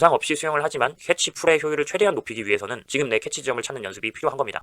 부상 없이 수영을 하지만 캐치 풀의 효율을 최대한 높이기 위해서는 지금 내 캐치 지점을 찾는 연습이 필요한 겁니다.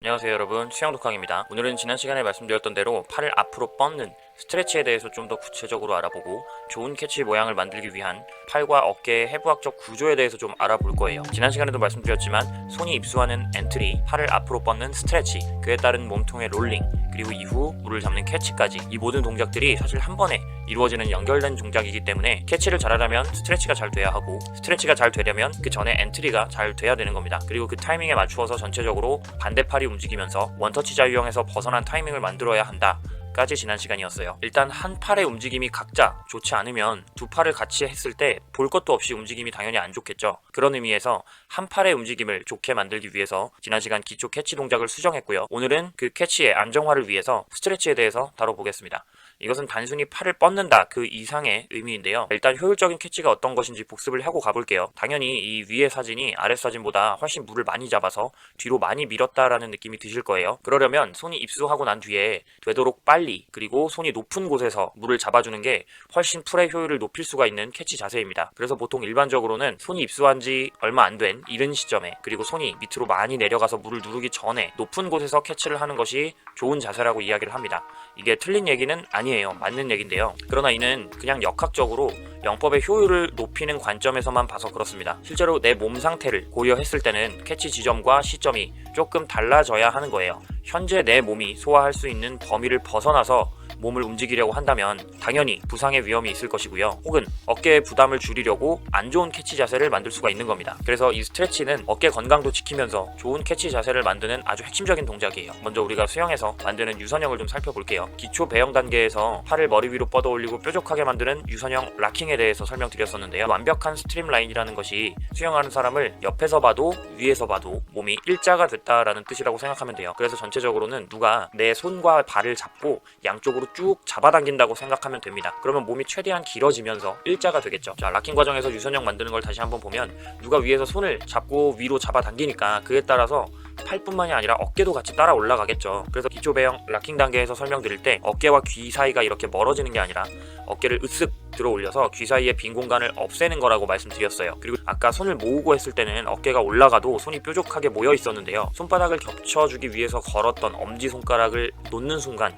안녕하세요 여러분, 수영독강입니다. 오늘은 지난 시간에 말씀드렸던 대로 팔을 앞으로 뻗는 스트레치에 대해서 좀 더 구체적으로 알아보고 좋은 캐치 모양을 만들기 위한 팔과 어깨의 해부학적 구조에 대해서 좀 알아볼 거예요. 지난 시간에도 말씀드렸지만 손이 입수하는 엔트리, 팔을 앞으로 뻗는 스트레치, 그에 따른 몸통의 롤링, 그리고 이후 물을 잡는 캐치까지 이 모든 동작들이 사실 한 번에 이루어지는 연결된 동작이기 때문에 캐치를 잘하려면 스트레치가 잘 돼야 하고 스트레치가 잘 되려면 그 전에 엔트리가 잘 돼야 되는 겁니다. 그리고 그 타이밍에 맞추어서 전체적으로 반대팔이 움직이면서 원터치 자유형에서 벗어난 타이밍을 만들어야 한다 까지 지난 시간이었어요. 일단 한 팔의 움직임이 각자 좋지 않으면 두 팔을 같이 했을 때 볼 것도 없이 움직임이 당연히 안 좋겠죠. 그런 의미에서 한 팔의 움직임을 좋게 만들기 위해서 지난 시간 기초 캐치 동작을 수정했고요. 오늘은 그 캐치의 안정화를 위해서 스트레치에 대해서 다뤄보겠습니다. 이것은 단순히 팔을 뻗는다 그 이상의 의미인데요. 일단 효율적인 캐치가 어떤 것인지 복습을 하고 가볼게요. 당연히 이 위의 사진이 아래 사진보다 훨씬 물을 많이 잡아서 뒤로 많이 밀었다라는 느낌이 드실 거예요. 그러려면 손이 입수하고 난 뒤에 되도록 빨리 그리고 손이 높은 곳에서 물을 잡아주는 게 훨씬 풀의 효율을 높일 수가 있는 캐치 자세입니다. 그래서 보통 일반적으로는 손이 입수한 지 얼마 안 된 이른 시점에 그리고 손이 밑으로 많이 내려가서 물을 누르기 전에 높은 곳에서 캐치를 하는 것이 좋은 자세라고 이야기를 합니다. 이게 틀린 얘기는 아니에요. 맞는 얘기인데요. 그러나 이는 그냥 역학적으로 영법의 효율을 높이는 관점에서만 봐서 그렇습니다. 실제로 내 몸 상태를 고려했을 때는 캐치 지점과 시점이 조금 달라져야 하는 거예요. 현재 내 몸이 소화할 수 있는 범위를 벗어나서 몸을 움직이려고 한다면 당연히 부상의 위험이 있을 것이고요. 혹은 어깨의 부담을 줄이려고 안 좋은 캐치 자세를 만들 수가 있는 겁니다. 그래서 이 스트레치는 어깨 건강도 지키면서 좋은 캐치 자세를 만드는 아주 핵심적인 동작이에요. 먼저 우리가 수영에서 만드는 유선형을 좀 살펴볼게요. 기초 배영 단계에서 팔을 머리 위로 뻗어 올리고 뾰족하게 만드는 유선형 락킹에 대해서 설명드렸었는데요. 완벽한 스트림라인이라는 것이 수영하는 사람을 옆에서 봐도 위에서 봐도 몸이 일자가 됐다라는 뜻이라고 생각하면 돼요. 그래서 전체적으로는 누가 내 손과 발을 잡고 양쪽으로 쭉 잡아당긴다고 생각하면 됩니다. 그러면 몸이 최대한 길어지면서 일자가 되겠죠. 자, 락킹 과정에서 유선형 만드는 걸 다시 한번 보면 누가 위에서 손을 잡고 위로 잡아당기니까 그에 따라서 팔뿐만이 아니라 어깨도 같이 따라 올라가겠죠. 그래서 기초 배영 락킹 단계에서 설명드릴 때 어깨와 귀 사이가 이렇게 멀어지는 게 아니라 어깨를 으쓱 들어 올려서 귀 사이의 빈 공간을 없애는 거라고 말씀드렸어요. 그리고 아까 손을 모으고 했을 때는 어깨가 올라가도 손이 뾰족하게 모여 있었는데요. 손바닥을 겹쳐주기 위해서 걸었던 엄지손가락을 놓는 순간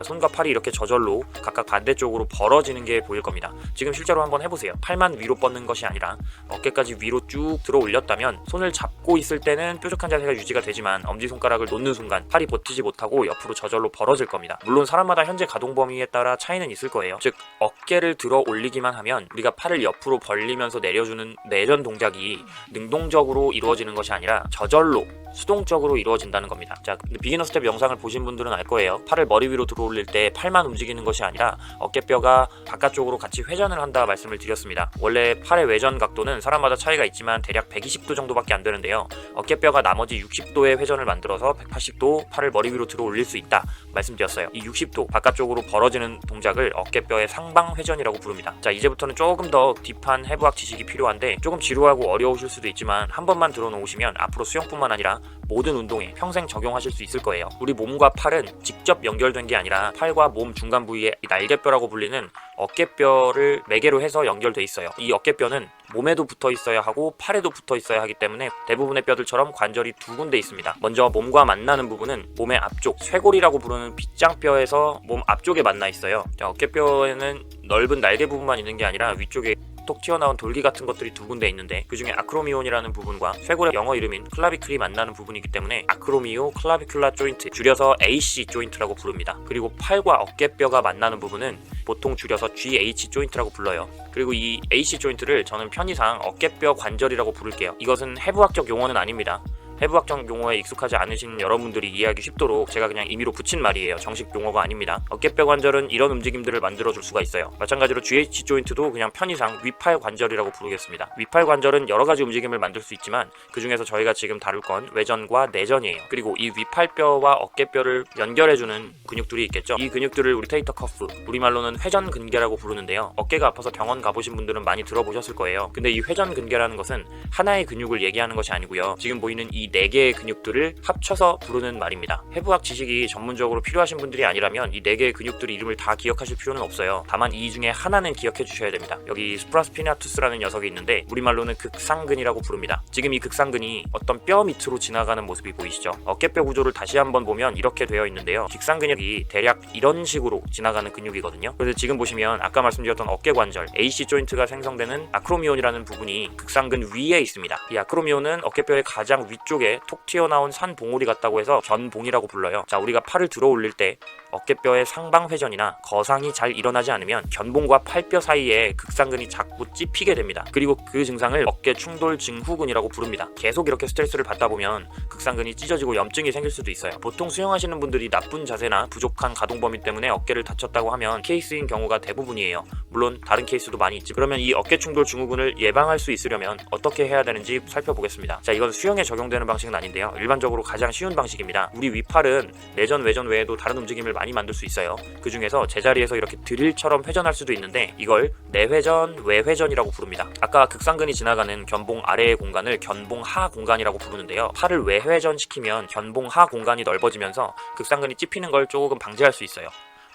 손과 팔이 이렇게 저절로 각각 반대쪽으로 벌어지는 게 보일 겁니다. 지금 실제로 한번 해보세요. 팔만 위로 뻗는 것이 아니라 어깨까지 위로 쭉 들어 올렸다면 손을 잡고 있을 때는 뾰족한 자세가 유지가 되지만 엄지손가락을 놓는 순간 팔이 버티지 못하고 옆으로 저절로 벌어질 겁니다. 물론 사람마다 현재 가동 범위에 따라 차이는 있을 거예요. 즉 어깨를 들어 올리기만 하면 우리가 팔을 옆으로 벌리면서 내려주는 내전 동작이 능동적으로 이루어지는 것이 아니라 저절로 수동적으로 이루어진다는 겁니다. 자, 비기너 스텝 영상을 보신 분들은 알 거예요. 팔을 머리 위로 들어 올릴 때 팔만 움직이는 것이 아니라 어깨뼈가 바깥쪽으로 같이 회전을 한다 말씀을 드렸습니다. 원래 팔의 외전 각도는 사람마다 차이가 있지만 대략 120도 정도밖에 안 되는데요. 어깨뼈가 나머지 60도의 회전을 만들어서 180도 팔을 머리 위로 들어 올릴 수 있다 말씀드렸어요. 이 60도 바깥쪽으로 벌어지는 동작을 어깨뼈의 상방 회전이라고 부릅니다. 자, 이제부터는 조금 더 딥한 해부학 지식이 필요한데 조금 지루하고 어려우실 수도 있지만 한 번만 들어놓으시면 앞으로 수영뿐만 아니라 모든 운동에 평생 적용하실 수 있을 거예요. 우리 몸과 팔은 직접 연결된 게 아니라 팔과 몸 중간 부위에 날개뼈라고 불리는 어깨뼈를 매개로 해서 연결돼 있어요. 이 어깨뼈는 몸에도 붙어 있어야 하고 팔에도 붙어 있어야 하기 때문에 대부분의 뼈들처럼 관절이 두 군데 있습니다. 먼저 몸과 만나는 부분은 몸의 앞쪽 쇄골이라고 부르는 빗장뼈에서 몸 앞쪽에 만나 있어요. 자, 어깨뼈에는 넓은 날개 부분만 있는 게 아니라 위쪽에 톡 튀어나온 돌기 같은 것들이 두 군데 있는데 그 중에 아크로미온이라는 부분과 쇄골의 영어 이름인 클라비클이 만나는 부분이기 때문에 아크로미오 클라비큘라 조인트, 줄여서 AC 조인트라고 부릅니다. 그리고 팔과 어깨뼈가 만나는 부분은 보통 줄여서 GH 조인트라고 불러요. 그리고 이 AC 조인트를 저는 편의상 어깨뼈 관절이라고 부를게요. 이것은 해부학적 용어는 아닙니다. 해부학적 용어에 익숙하지 않으신 여러분들이 이해하기 쉽도록 제가 그냥 임의로 붙인 말이에요. 정식 용어가 아닙니다. 어깨뼈 관절은 이런 움직임들을 만들어줄 수가 있어요. 마찬가지로 GH 조인트도 그냥 편의상 위팔 관절이라고 부르겠습니다. 위팔 관절은 여러 가지 움직임을 만들 수 있지만 그 중에서 저희가 지금 다룰 건 외전과 내전이에요. 그리고 이 위팔뼈와 어깨뼈를 연결해주는 근육들이 있겠죠. 이 근육들을 로테이터 커프, 우리말로는 회전 근개라고 부르는데요. 어깨가 아파서 병원 가보신 분들은 많이 들어보셨을 거예요. 근데 이 회전 근개라는 것은 하나의 근육을 얘기하는 것이 아니고요. 지금 보이는 이 4개의 근육들을 합쳐서 부르는 말입니다. 해부학 지식이 전문적으로 필요하신 분들이 아니라면 이 4개의 근육들의 이름을 다 기억하실 필요는 없어요. 다만 이 중에 하나는 기억해 주셔야 됩니다. 여기 스프라스피나투스라는 녀석이 있는데 우리말로는 극상근이라고 부릅니다. 지금 이 극상근이 어떤 뼈 밑으로 지나가는 모습이 보이시죠? 어깨뼈 구조를 다시 한번 보면 이렇게 되어 있는데요. 직상근육이 대략 이런 식으로 지나가는 근육이거든요. 그래서 지금 보시면 아까 말씀드렸던 어깨 관절 AC 조인트가 생성되는 아크로미온이라는 부분이 극상근 위에 있습니다. 이 아크로미온은 어깨뼈의 가장 위쪽에 톡 튀어나온 산 봉우리 같다고 해서 견봉이라고 불러요. 자, 우리가 팔을 들어 올릴 때 어깨뼈의 상방 회전이나 거상이 잘 일어나지 않으면 견봉과 팔뼈 사이에 극상근이 자꾸 찝히게 됩니다. 그리고 그 증상을 어깨 충돌 증후군이라고 부릅니다. 계속 이렇게 스트레스를 받다 보면 극상근이 찢어지고 염증이 생길 수도 있어요. 보통 수영하시는 분들이 나쁜 자세나 부족한 가동 범위 때문에 어깨를 다쳤다고 하면 케이스인 경우가 대부분이에요. 물론 다른 케이스도 많이 있지. 그러면 이 어깨 충돌 증후군을 예방할 수 있으려면 어떻게 해야 되는지 살펴보겠습니다. 자, 이건 수영에 적용되는 방식은 아닌데요. 일반적으로 가장 쉬운 방식입니다. 우리 위팔은 내전, 외전 외에도 다른 움직임을 많이 만들 수 있어요. 그 중에서 제자리에서 이렇게 드릴처럼 회전할 수도 있는데 이걸 내회전, 외회전이라고 부릅니다. 아까 극상근이 지나가는 견봉 아래의 공간을 견봉 하 공간이라고 부르는데요. 팔을 외회전시키면 견봉 하 공간이 넓어지면서 극상근이 찝히는 걸 조금 방지할 수 있어요.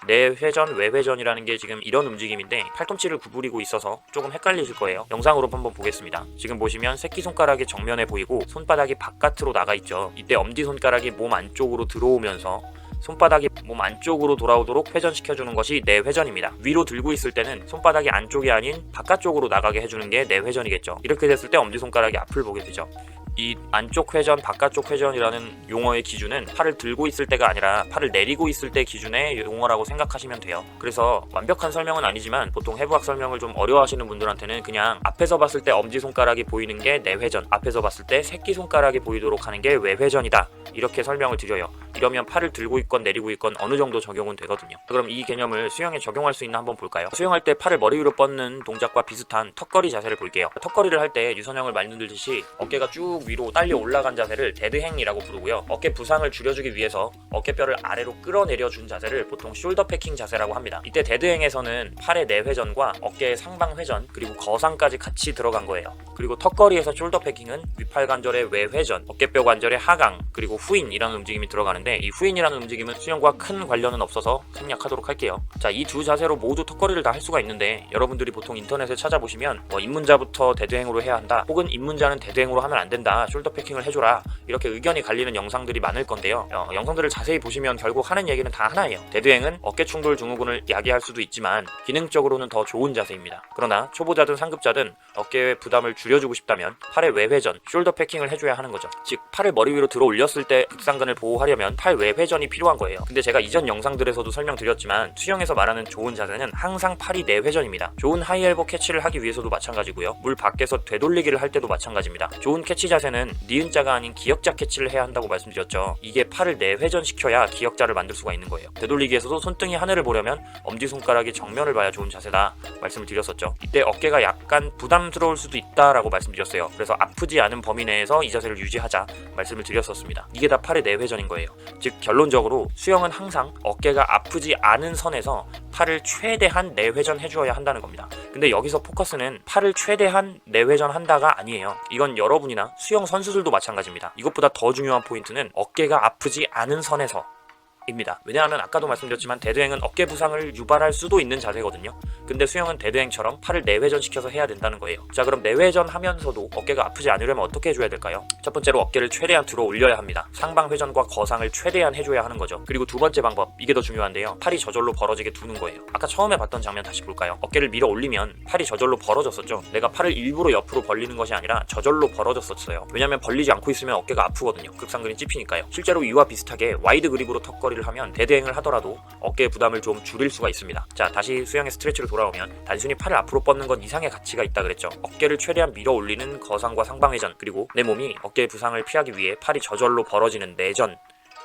내회전, 외회전이라는 게 지금 이런 움직임인데 팔꿈치를 구부리고 있어서 조금 헷갈리실 거예요. 영상으로 한번 보겠습니다. 지금 보시면 새끼손가락이 정면에 보이고 손바닥이 바깥으로 나가 있죠. 이때 엄지손가락이 몸 안쪽으로 들어오면서 손바닥이 몸 안쪽으로 돌아오도록 회전시켜주는 것이 내회전입니다. 위로 들고 있을 때는 손바닥이 안쪽이 아닌 바깥쪽으로 나가게 해주는 게 내회전이겠죠. 이렇게 됐을 때 엄지손가락이 앞을 보게 되죠. 이 안쪽 회전, 바깥쪽 회전이라는 용어의 기준은 팔을 들고 있을 때가 아니라 팔을 내리고 있을 때 기준의 용어라고 생각하시면 돼요. 그래서 완벽한 설명은 아니지만 보통 해부학 설명을 좀 어려워하시는 분들한테는 그냥 앞에서 봤을 때 엄지손가락이 보이는 게 내회전, 앞에서 봤을 때 새끼손가락이 보이도록 하는 게 외회전이다, 이렇게 설명을 드려요. 이러면 팔을 들고 있건 내리고 있건 어느 정도 적용은 되거든요. 그럼 이 개념을 수영에 적용할 수 있나 한번 볼까요? 수영할 때 팔을 머리 위로 뻗는 동작과 비슷한 턱걸이 자세를 볼게요. 턱걸이를 할 때 유선형을 만들듯이 어깨가 쭉 위로 딸려 올라간 자세를 데드행이라고 부르고요. 어깨 부상을 줄여주기 위해서 어깨뼈를 아래로 끌어내려 준 자세를 보통 숄더 패킹 자세라고 합니다. 이때 데드행에서는 팔의 내회전과 어깨의 상방 회전 그리고 거상까지 같이 들어간 거예요. 그리고 턱걸이에서 숄더 패킹은 위팔 관절의 외회전, 어깨뼈 관절의 하강, 그리고 후인이라는 움직임이 들어가는데 이 후인이라는 움직임은 수영과 큰 관련은 없어서 생략하도록 할게요. 자, 이 두 자세로 모두 턱걸이를 다 할 수가 있는데 여러분들이 보통 인터넷에 찾아보시면 입문자부터 데드행으로 해야 한다, 혹은 입문자는 데드행으로 하면 안 된다, 숄더 패킹을 해줘라, 이렇게 의견이 갈리는 영상들이 많을 건데요. 영상들을 자세히 보시면 결국 하는 얘기는 다 하나예요. 데드행은 어깨 충돌 증후군을 야기할 수도 있지만 기능적으로는 더 좋은 자세입니다. 그러나 초보자든 상급자든 어깨의 부담을 줄여주고 싶다면 팔의 외회전, 숄더 패킹을 해줘야 하는 거죠. 즉 팔을 머리 위로 들어 올렸을 때 극상근을 보호하려면 팔 외회전이 필요한 거예요. 근데 제가 이전 영상들에서도 설명드렸지만 수영에서 말하는 좋은 자세는 항상 팔이 내회전입니다. 좋은 하이엘보 캐치를 하기 위해서도 마찬가지고요. 물 밖에서 되돌리기를 할 때도 마찬가지입니다. 좋은 캐치 자세는 니은자가 아닌 기역자 캐치를 해야 한다고 말씀드렸죠. 이게 팔을 내회전시켜야 기역자를 만들 수가 있는 거예요. 되돌리기에서도 손등이 하늘을 보려면 엄지손가락이 정면을 봐야 좋은 자세다 말씀을 드렸었죠. 이때 어깨가 약간 부담스러울 수도 있다라고 말씀드렸어요. 그래서 아프지 않은 범위 내에서 이 자세를 유지하자 말씀을 드렸었습니다. 이게 다 팔의 내회전인 거예요. 즉 결론적으로 수영은 항상 어깨가 아프지 않은 선에서 팔을 최대한 내회전 해주어야 한다는 겁니다. 근데 여기서 포커스는 팔을 최대한 내회전 한다가 아니에요. 이건 여러분이나 수영 선수들도 마찬가지입니다. 이것보다 더 중요한 포인트는 어깨가 아프지 않은 선에서 입니다. 왜냐하면 아까도 말씀드렸지만 데드행은 어깨 부상을 유발할 수도 있는 자세거든요. 근데 수영은 데드행처럼 팔을 내회전시켜서 해야 된다는 거예요. 자, 그럼 내회전 하면서도 어깨가 아프지 않으려면 어떻게 해줘야 될까요? 첫 번째로 어깨를 최대한 들어 올려야 합니다. 상방 회전과 거상을 최대한 해줘야 하는 거죠. 그리고 두 번째 방법, 이게 더 중요한데요. 팔이 저절로 벌어지게 두는 거예요. 아까 처음에 봤던 장면 다시 볼까요? 어깨를 밀어 올리면 팔이 저절로 벌어졌었죠. 내가 팔을 일부러 옆으로 벌리는 것이 아니라 저절로 벌어졌었어요. 왜냐면 벌리지 않고 있으면 어깨가 아프거든요. 극상근이 찝히니까요. 실제로 이와 비슷하게 와이드 그립으로 턱걸이를 리커버리를 하면 대대행을 하더라도 어깨의 부담을 좀 줄일 수가 있습니다. 자, 다시 수영의 스트레치로 돌아오면 단순히 팔을 앞으로 뻗는 건 이상의 가치가 있다 그랬죠. 어깨를 최대한 밀어 올리는 거상과 상방회전, 그리고 내 몸이 어깨의 부상을 피하기 위해 팔이 저절로 벌어지는 내전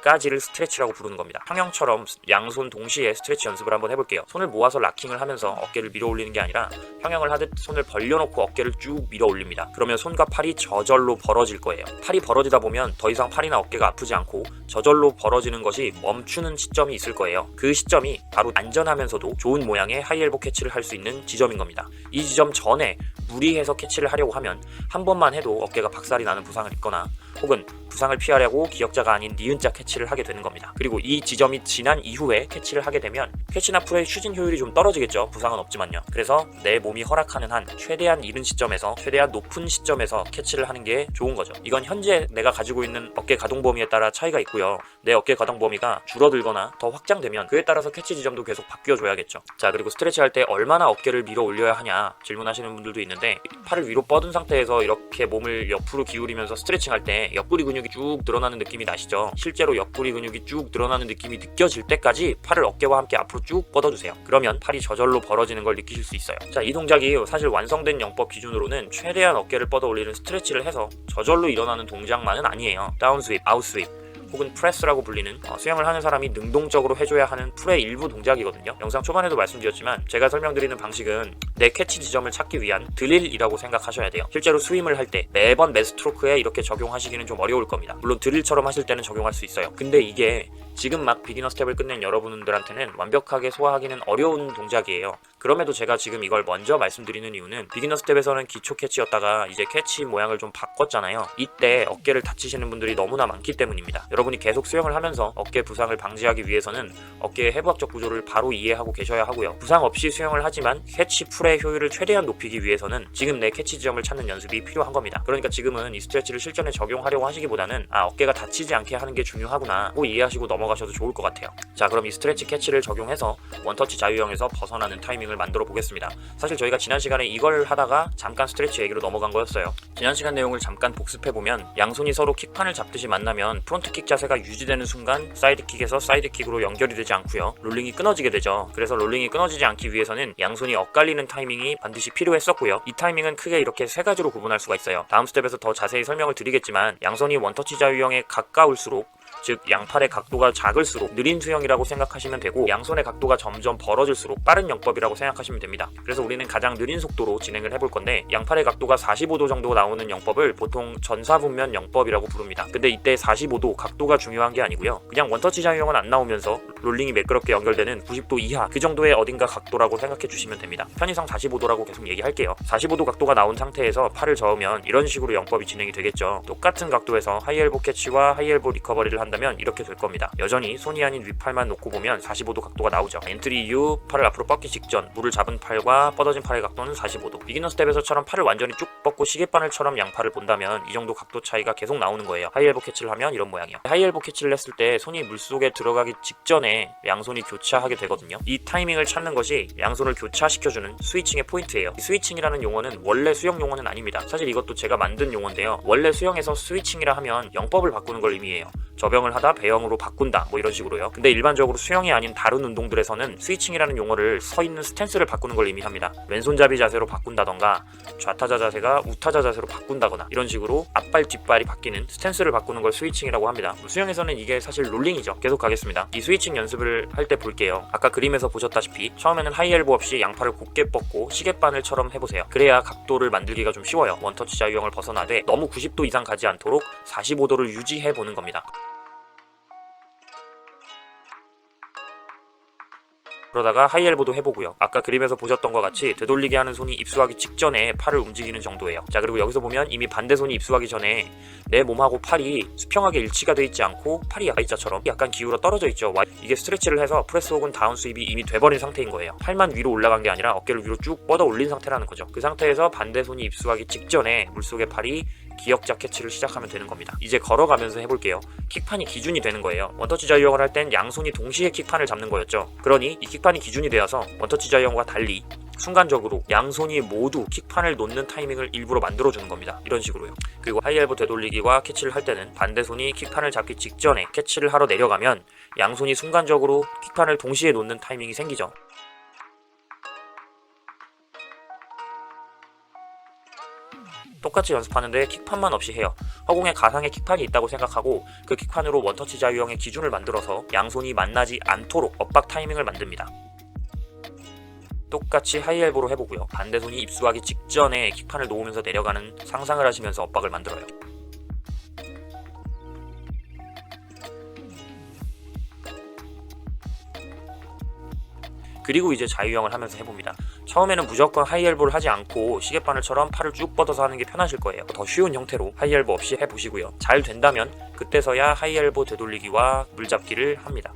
까지를 스트레치라고 부르는 겁니다. 평형처럼 양손 동시에 스트레치 연습을 한번 해볼게요. 손을 모아서 락킹을 하면서 어깨를 밀어 올리는 게 아니라 평형을 하듯 손을 벌려놓고 어깨를 쭉 밀어 올립니다. 그러면 손과 팔이 저절로 벌어질 거예요. 팔이 벌어지다 보면 더 이상 팔이나 어깨가 아프지 않고 저절로 벌어지는 것이 멈추는 시점이 있을 거예요. 그 시점이 바로 안전하면서도 좋은 모양의 하이엘보 캐치를 할 수 있는 지점인 겁니다. 이 지점 전에 무리해서 캐치를 하려고 하면 한 번만 해도 어깨가 박살이 나는 부상을 입거나 혹은 부상을 피하려고 기역자가 아닌 니은자 캐치를 하게 되는 겁니다. 그리고 이 지점이 지난 이후에 캐치를 하게 되면 캐치나 풀의 추진 효율이 좀 떨어지겠죠. 부상은 없지만요. 그래서 내 몸이 허락하는 한 최대한 이른 시점에서 최대한 높은 시점에서 캐치를 하는 게 좋은 거죠. 이건 현재 내가 가지고 있는 어깨 가동 범위에 따라 차이가 있고요. 내 어깨 가동 범위가 줄어들거나 더 확장되면 그에 따라서 캐치 지점도 계속 바뀌어줘야겠죠. 자, 그리고 스트레치 할 때 얼마나 어깨를 밀어 올려야 하냐 질문하시는 분들도 있는데, 팔을 위로 뻗은 상태에서 이렇게 몸을 옆으로 기울이면서 스트레칭 할 때 옆구리 근육이 쭉 늘어나는 느낌이 나시죠? 실제로 옆구리 근육이 쭉 늘어나는 느낌이 느껴질 때까지 팔을 어깨와 함께 앞으로 쭉 뻗어주세요. 그러면 팔이 저절로 벌어지는 걸 느끼실 수 있어요. 자, 이 동작이 사실 완성된 영법 기준으로는 최대한 어깨를 뻗어 올리는 스트레치를 해서 저절로 일어나는 동작만은 아니에요. 다운 스윕, 아웃 스윕 혹은 프레스라고 불리는 수영을 하는 사람이 능동적으로 해줘야 하는 풀의 일부 동작이거든요. 영상 초반에도 말씀드렸지만 제가 설명드리는 방식은 내 캐치 지점을 찾기 위한 드릴이라고 생각하셔야 돼요. 실제로 스윙을 할 때 매번 매 스트로크에 이렇게 적용하시기는 좀 어려울 겁니다. 물론 드릴처럼 하실 때는 적용할 수 있어요. 근데 이게 지금 막 비기너 스텝을 끝낸 여러분들한테는 완벽하게 소화하기는 어려운 동작이에요. 그럼에도 제가 지금 이걸 먼저 말씀드리는 이유는 비기너 스텝에서는 기초 캐치였다가 이제 캐치 모양을 좀 바꿨잖아요. 이때 어깨를 다치시는 분들이 너무나 많기 때문입니다. 여러분이 계속 수영을 하면서 어깨 부상을 방지하기 위해서는 어깨의 해부학적 구조를 바로 이해하고 계셔야 하고요. 부상 없이 수영을 하지만 캐치 풀의 효율을 최대한 높이기 위해서는 지금 내 캐치 지점을 찾는 연습이 필요한 겁니다. 그러니까 지금은 이 스트레치를 실전에 적용하려고 하시기보다는 어깨가 다치지 않게 하는 게 중요하구나 고 이해하시고 넘어가셔도 좋을 것 같아요. 자, 그럼 이 스트레치 캐치를 적용해서 원터치 자유형에서 벗어나는 타이밍을 만들어 보겠습니다. 사실 저희가 지난 시간에 이걸 하다가 잠깐 스트레치 얘기로 넘어간 거였어요. 지난 시간 내용을 잠깐 복습해보면 양손이 서로 킥판을 잡듯이 만나면 프론트킥 자세가 유지되는 순간 사이드킥에서 사이드킥으로 연결이 되지 않고요. 롤링이 끊어지게 되죠. 그래서 롤링이 끊어지지 않기 위해서는 양손이 엇갈리는 타이밍이 반드시 필요했었고요. 이 타이밍은 크게 이렇게 세 가지로 구분할 수가 있어요. 다음 스텝에서 더 자세히 설명을 드리겠지만 양손이 원터치 자유형에 가까울수록, 즉 양팔의 각도가 작을수록 느린 수영이라고 생각하시면 되고, 양손의 각도가 점점 벌어질수록 빠른 영법이라고 생각하시면 됩니다. 그래서 우리는 가장 느린 속도로 진행을 해볼 건데, 양팔의 각도가 45도 정도 나오는 영법을 보통 전사분면 영법이라고 부릅니다. 근데 이때 45도 각도가 중요한 게 아니고요. 그냥 원터치 자유형은 안 나오면서 롤링이 매끄럽게 연결되는 90도 이하 그 정도의 어딘가 각도라고 생각해 주시면 됩니다. 편의상 45도라고 계속 얘기할게요. 45도 각도가 나온 상태에서 팔을 저으면 이런 식으로 영법이 진행이 되겠죠. 똑같은 각도에서 하이엘보 캐치와 하이엘보 리커버리를 한다면 이렇게 될 겁니다. 여전히 손이 아닌 윗팔만 놓고 보면 45도 각도가 나오죠. 엔트리 이후 팔을 앞으로 뻗기 직전 물을 잡은 팔과 뻗어진 팔의 각도는 45도. 비기너 스텝에서처럼 팔을 완전히 쭉 뻗고 시계바늘처럼 양팔을 본다면 이 정도 각도 차이가 계속 나오는 거예요. 하이엘보 캐치를 하면 이런 모양이에요. 하이엘보 캐치를 했을 때 손이 물속에 들어가기 직전에 양손이 교차하게 되거든요. 이 타이밍을 찾는 것이 양손을 교차시켜주는 스위칭의 포인트예요. 스위칭이라는 용어는 원래 수영 용어는 아닙니다. 사실 이것도 제가 만든 용어인데요. 원래 수영에서 스위칭이라 하면 영법을 바꾸는 걸 의미해요. 저병을 하다 배영으로 바꾼다 뭐 이런 식으로요. 근데 일반적으로 수영이 아닌 다른 운동들에서는 스위칭이라는 용어를 서 있는 스탠스를 바꾸는 걸 의미합니다. 왼손잡이 자세로 바꾼다던가 좌타자 자세가 우타자 자세로 바꾼다거나 이런 식으로 앞발 뒷발이 바뀌는 스탠스를 바꾸는 걸 스위칭이라고 합니다. 수영에서는 이게 사실 롤링이죠. 계속 가겠습니다. 이 스위칭 연습을 할 때 볼게요. 아까 그림에서 보셨다시피 처음에는 하이엘보 없이 양팔을 곧게 뻗고 시계바늘처럼 해보세요. 그래야 각도를 만들기가 좀 쉬워요. 원터치 자유형을 벗어나되 너무 90도 이상 가지 않도록 45도를 유지해 보는 겁니다. 그러다가 하이엘보도 해보고요. 아까 그림에서 보셨던 것 같이 되돌리게 하는 손이 입수하기 직전에 팔을 움직이는 정도예요. 자, 그리고 여기서 보면 이미 반대 손이 입수하기 전에 내 몸하고 팔이 수평하게 일치가 되어 있지 않고 팔이 Y자처럼 약간 기울어 떨어져 있죠. 이게 스트레치를 해서 프레스 혹은 다운 스윕이 이미 돼버린 상태인 거예요. 팔만 위로 올라간 게 아니라 어깨를 위로 쭉 뻗어 올린 상태라는 거죠. 그 상태에서 반대 손이 입수하기 직전에 물속의 팔이 기역자 캐치를 시작하면 되는 겁니다. 이제 걸어가면서 해볼게요. 킥판이 기준이 되는 거예요. 원터치 자유형을 할 땐 양손이 동시에 킥판을 잡는 거였죠. 그러니 이 킥판이 기준이 되어서 원터치 자유형과 달리 순간적으로 양손이 모두 킥판을 놓는 타이밍을 일부러 만들어주는 겁니다. 이런 식으로요. 그리고 하이엘보 되돌리기와 캐치를 할 때는 반대손이 킥판을 잡기 직전에 캐치를 하러 내려가면 양손이 순간적으로 킥판을 동시에 놓는 타이밍이 생기죠. 똑같이 연습하는데 킥판만 없이 해요. 허공에 가상의 킥판이 있다고 생각하고 그 킥판으로 원터치 자유형의 기준을 만들어서 양손이 만나지 않도록 엇박 타이밍을 만듭니다. 똑같이 하이엘보로 해보고요. 반대손이 입수하기 직전에 킥판을 놓으면서 내려가는 상상을 하시면서 엇박을 만들어요. 그리고 이제 자유형을 하면서 해봅니다. 처음에는 무조건 하이엘보를 하지 않고 시계바늘처럼 팔을 쭉 뻗어서 하는 게 편하실 거예요. 더 쉬운 형태로 하이엘보 없이 해보시고요. 잘 된다면 그때서야 하이엘보 되돌리기와 물잡기를 합니다.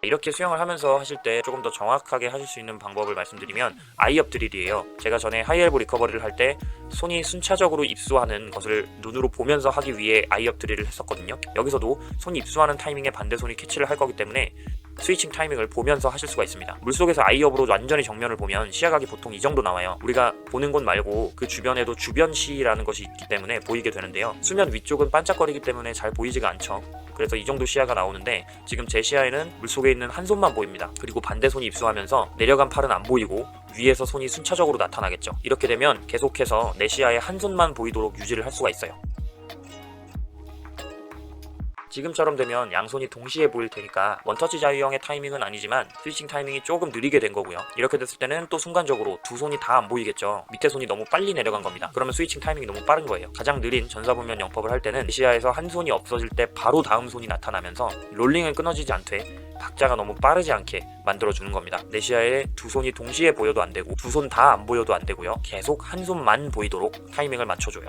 이렇게 수영을 하면서 하실 때 조금 더 정확하게 하실 수 있는 방법을 말씀드리면 아이업 드릴이에요. 제가 전에 하이엘보 리커버리를 할 때 손이 순차적으로 입수하는 것을 눈으로 보면서 하기 위해 아이업 드릴을 했었거든요. 여기서도 손이 입수하는 타이밍에 반대손이 캐치를 할 거기 때문에 스위칭 타이밍을 보면서 하실 수가 있습니다. 물속에서 아이업으로 완전히 정면을 보면 시야각이 보통 이 정도 나와요. 우리가 보는 곳 말고 그 주변에도 주변시라는 것이 있기 때문에 보이게 되는데요. 수면 위쪽은 반짝거리기 때문에 잘 보이지가 않죠. 그래서 이 정도 시야가 나오는데 지금 제 시야에는 물속에 있는 한 손만 보입니다. 그리고 반대손이 입수하면서 내려간 팔은 안 보이고 위에서 손이 순차적으로 나타나겠죠. 이렇게 되면 계속해서 내 시야에 한 손만 보이도록 유지를 할 수가 있어요. 지금처럼 되면 양손이 동시에 보일 테니까 원터치 자유형의 타이밍은 아니지만 스위칭 타이밍이 조금 느리게 된 거고요. 이렇게 됐을 때는 또 순간적으로 두 손이 다 안 보이겠죠. 밑에 손이 너무 빨리 내려간 겁니다. 그러면 스위칭 타이밍이 너무 빠른 거예요. 가장 느린 전사보면 영법을 할 때는 시야에서 한 손이 없어질 때 바로 다음 손이 나타나면서 롤링은 끊어지지 않되 박자가 너무 빠르지 않게 만들어주는 겁니다. 내 시야에 두 손이 동시에 보여도 안 되고 두 손 다 안 보여도 안 되고요. 계속 한 손만 보이도록 타이밍을 맞춰줘요.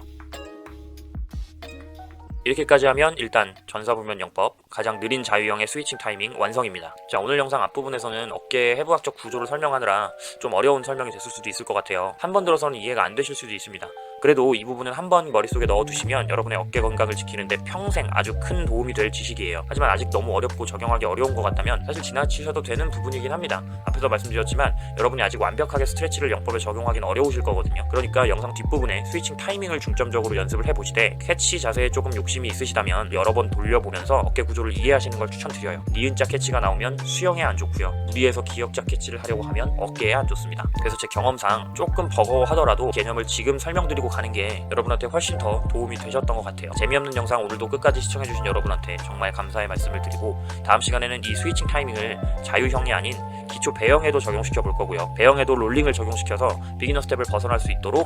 이렇게까지 하면 일단 전사보면 영법 가장 느린 자유형의 스위칭 타이밍 완성입니다. 자, 오늘 영상 앞부분에서는 어깨 해부학적 구조를 설명하느라 좀 어려운 설명이 됐을 수도 있을 것 같아요. 한 번 들어서는 이해가 안 되실 수도 있습니다. 그래도 이 부분은 한번 머릿속에 넣어두시면 여러분의 어깨 건강을 지키는데 평생 아주 큰 도움이 될 지식이에요. 하지만 아직 너무 어렵고 적용하기 어려운 것 같다면 사실 지나치셔도 되는 부분이긴 합니다. 앞에서 말씀드렸지만 여러분이 아직 완벽하게 스트레치를 영법에 적용하기는 어려우실 거거든요. 그러니까 영상 뒷부분에 스위칭 타이밍을 중점적으로 연습을 해보시되 캐치 자세에 조금 욕심이 있으시다면 여러 번 돌려보면서 어깨 구조를 이해하시는 걸 추천드려요. 니은자 캐치가 나오면 수영에 안 좋고요. 무리해서 기역자 캐치를 하려고 하면 어깨에 안 좋습니다. 그래서 제 경험상 조금 버거워하더라도 개념을 지금 설명드리고 가는 게 여러분한테 훨씬 더 도움이 되셨던 것 같아요. 재미없는 영상 오늘도 끝까지 시청해주신 여러분한테 정말 감사의 말씀을 드리고 다음 시간에는 이 스위칭 타이밍을 자유형이 아닌 기초 배영에도 적용시켜 볼 거고요. 배영에도 롤링을 적용시켜서 비기너 스텝을 벗어날 수 있도록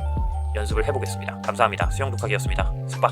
연습을 해보겠습니다. 감사합니다. 수영독학이었습니다. 스파.